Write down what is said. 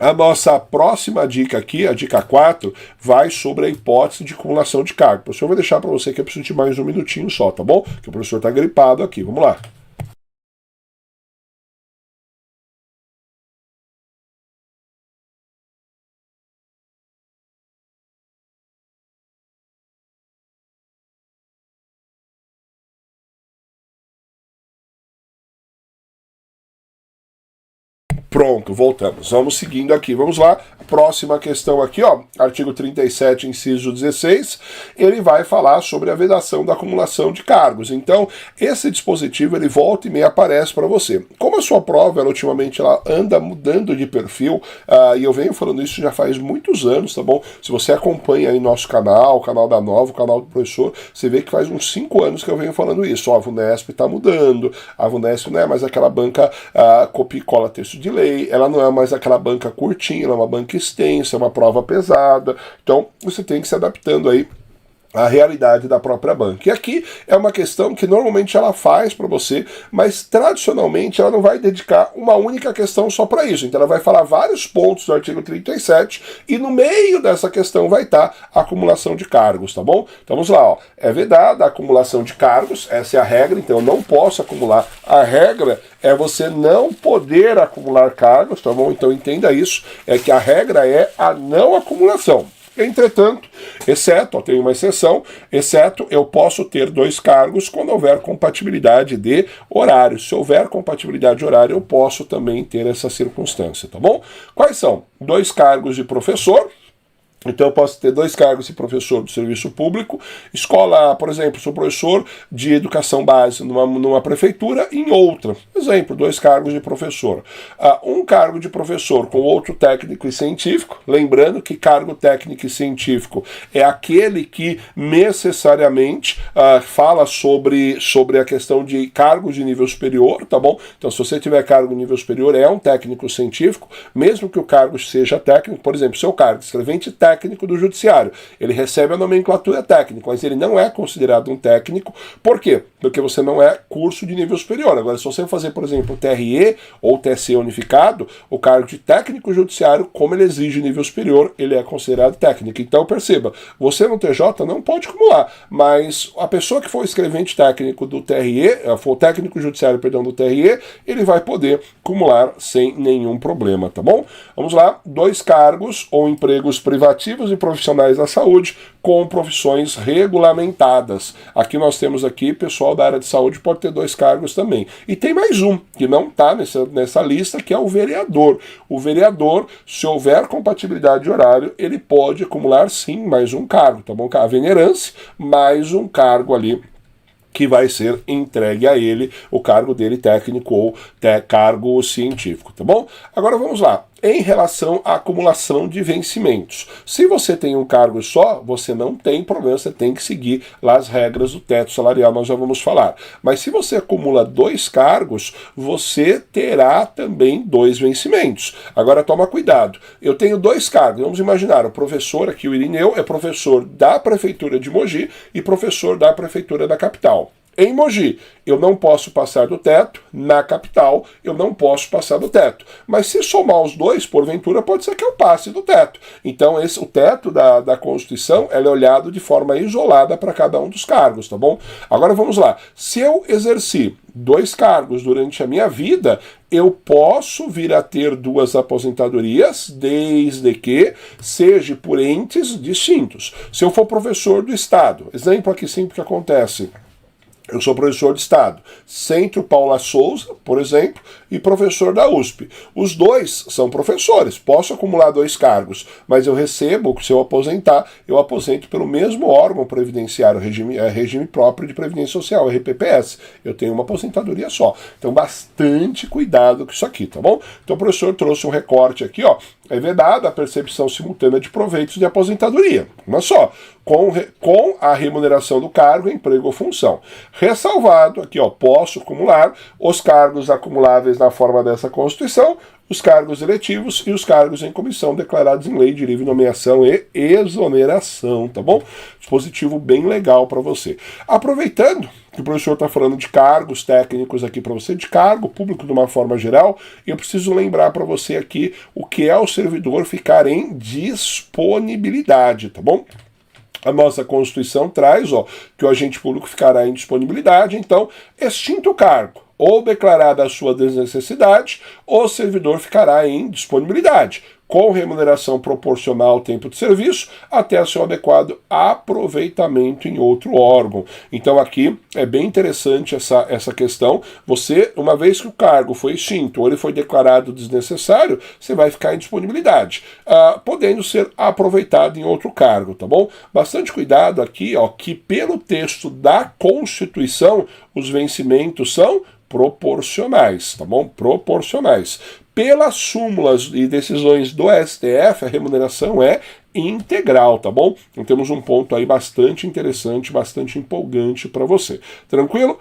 A nossa próxima dica aqui, a dica 4, vai sobre a hipótese de acumulação de cargo. O professor vai deixar para você que eu preciso de mais um minutinho só, tá bom? Que o professor está gripado aqui. Vamos lá. Pronto, voltamos. Vamos seguindo aqui. Vamos lá. Próxima questão aqui, ó. Artigo 37, inciso 16. Ele vai falar sobre a vedação da acumulação de cargos. Então, esse dispositivo, ele volta e meia aparece para você. Como a sua prova, ela, ultimamente, ela anda mudando de perfil, e eu venho falando isso já faz muitos anos, tá bom? Se você acompanha aí nosso canal, o canal da Nova, o canal do professor, você vê que faz uns 5 anos que eu venho falando isso. Ó, a VUNESP tá mudando, a VUNESP não é mais aquela banca copia e cola texto de lei, ela não é mais aquela banca curtinha, ela é uma banca extensa, é uma prova pesada, então você tem que se adaptando aí à realidade da própria banca. E aqui é uma questão que normalmente ela faz para você, mas tradicionalmente ela não vai dedicar uma única questão só para isso. Então ela vai falar vários pontos do artigo 37 e no meio dessa questão vai estar a acumulação de cargos, tá bom? Então vamos lá, ó. É vedada a acumulação de cargos, essa é a regra, então eu não posso acumular. A regra é você não poder acumular cargos, tá bom? Então entenda isso, é que a regra é a não acumulação. Entretanto, exceto, tem uma exceção, exceto eu posso ter 2 cargos quando houver compatibilidade de horário. Se houver compatibilidade de horário, eu posso também ter essa circunstância, tá bom? Quais são? 2 cargos de professor. Então eu posso ter 2 cargos de professor do serviço público, escola, por exemplo, sou professor de educação básica numa prefeitura, em outra. Exemplo, 2 cargos de professor. Um cargo de professor com outro técnico e científico, lembrando que cargo técnico e científico é aquele que necessariamente fala sobre a questão de cargos de nível superior, tá bom? Então se você tiver cargo de nível superior, é um técnico científico, mesmo que o cargo seja técnico, por exemplo, seu cargo, escrevente técnico do judiciário. Ele recebe a nomenclatura técnico, mas ele não é considerado um técnico. Por quê? Porque você não é curso de nível superior. Agora, se você fazer, por exemplo, o TRE ou TSE unificado, o cargo de técnico judiciário, como ele exige nível superior, ele é considerado técnico. Então, perceba, você no TJ não pode acumular, mas a pessoa que for escrevente técnico do TRE, for técnico judiciário, perdão, do TRE, ele vai poder acumular sem nenhum problema, tá bom? Vamos lá, 2 cargos ou empregos privativos e profissionais da saúde com profissões regulamentadas. Aqui nós temos aqui, pessoal da área de saúde pode ter 2 cargos também. E tem mais um, que não está nessa lista, que é o vereador. O vereador, se houver compatibilidade de horário, ele pode acumular sim mais um cargo, tá bom? A venerância, mais um cargo ali que vai ser entregue a ele, o cargo dele técnico ou cargo científico, tá bom? Agora vamos lá. Em relação à acumulação de vencimentos. Se você tem um cargo só, você não tem problema, você tem que seguir lá as regras do teto salarial, nós já vamos falar. Mas se você acumula 2 cargos, você terá também 2 vencimentos. Agora toma cuidado, eu tenho 2 cargos, vamos imaginar, o professor aqui, o Irineu, é professor da Prefeitura de Mogi e professor da Prefeitura da capital. Em Mogi, eu não posso passar do teto, na capital, eu não posso passar do teto. Mas se somar os 2, porventura, pode ser que eu passe do teto. Então, o teto da Constituição ela é olhado de forma isolada para cada um dos cargos, tá bom? Agora vamos lá. Se eu exerci 2 cargos durante a minha vida, eu posso vir a ter 2 aposentadorias, desde que seja por entes distintos. Se eu for professor do Estado, exemplo aqui sempre que acontece, eu sou professor de Estado, Centro Paula Souza, por exemplo, e professor da USP. Os 2 são professores, posso acumular 2 cargos, mas eu recebo, se eu aposentar, eu aposento pelo mesmo órgão previdenciário, regime próprio de previdência social, RPPS. Eu tenho uma aposentadoria só. Então, bastante cuidado com isso aqui, tá bom? Então, o professor trouxe um recorte aqui, ó. É vedada a percepção simultânea de proveitos de aposentadoria. Mas só, com a remuneração do cargo, emprego ou função. Ressalvado, aqui ó, posso acumular os cargos acumuláveis na forma dessa Constituição, os cargos eletivos e os cargos em comissão declarados em lei de livre nomeação e exoneração, tá bom? Dispositivo bem legal para você. Aproveitando que o professor está falando de cargos técnicos aqui para você, de cargo público de uma forma geral, eu preciso lembrar para você aqui o que é o servidor ficar em disponibilidade, tá bom? A nossa Constituição traz, que o agente público ficará em disponibilidade, então, extinto o cargo ou declarada a sua desnecessidade, o servidor ficará em disponibilidade, com remuneração proporcional ao tempo de serviço, até seu adequado aproveitamento em outro órgão. Então aqui é bem interessante essa questão. Você, uma vez que o cargo foi extinto ou ele foi declarado desnecessário, você vai ficar em disponibilidade, podendo ser aproveitado em outro cargo, tá bom? Bastante cuidado aqui, que pelo texto da Constituição, os vencimentos são proporcionais, tá bom? Proporcionais. Pelas súmulas e decisões do STF, a remuneração é integral, tá bom? Então temos um ponto aí bastante interessante, bastante empolgante para você. Tranquilo?